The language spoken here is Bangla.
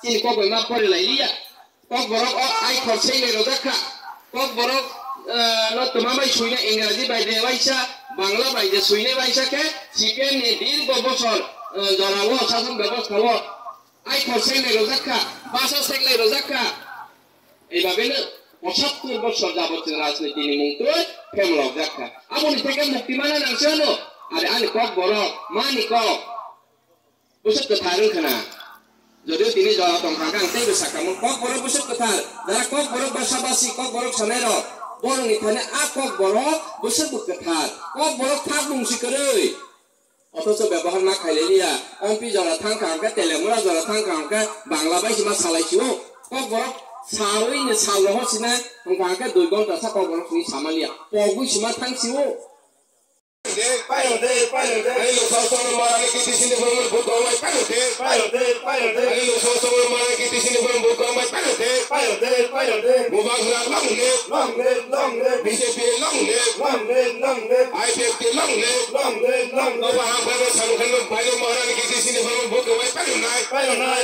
চিনি কবে মা পরে লাইলিয়া কক বরক আই খরচেই নে রোজাখা কক বরক তোমা বাই সুইনা ইংরাজি বাইরে বাইসা বাংলা বাইরে সুইনে বাইসাকে চিকেন নে দীর্ঘ বছর জরাও শাসন ব্যবস্থাও আই খরচেই নে রোজাখা বাসা সেগলাই রোজাখা এইভাবেনো 75 বছর যাবতীয় রাজনীতি নিমন্ত্র ফেমলক দেখা আমনি থেকে মুক্তি মানা নাংসেনো আরে আনি কক বরক মানি কক বুঝত কথা রোখানা যদিও তিনি জলা দংখাঙ্কা আংতেই বেসাকামন কক বরক বুঝত কথা যারা কক বরক বাসাবাসী কক বরক সামের বরংনি থানে আ কক বরক বুঝত কথা কক বরক থাক মুংসি করে অথচ ব্যবহার না খাইলে লিয়া অম্পি জলা থাংখাঙ্কা তেলেমুরা জলা থাংখাঙ্কা বাংলা বাইসিমা সালাইছিও কক বরক সারইনে সালহসিনা থাংখাঙ্কা 2 ঘন্টা সা কক বরক ni samalia পগুইসিমা থাংছিও Payo de, ahí los autos maran que te sienten por un poco más, payo de, ahí los autos maran que te sienten por un poco más, payo de, mubang long leg, BJP long leg, IPF long leg, apa hamba sama kan payo maran que te sienten por un poco más, payo nai,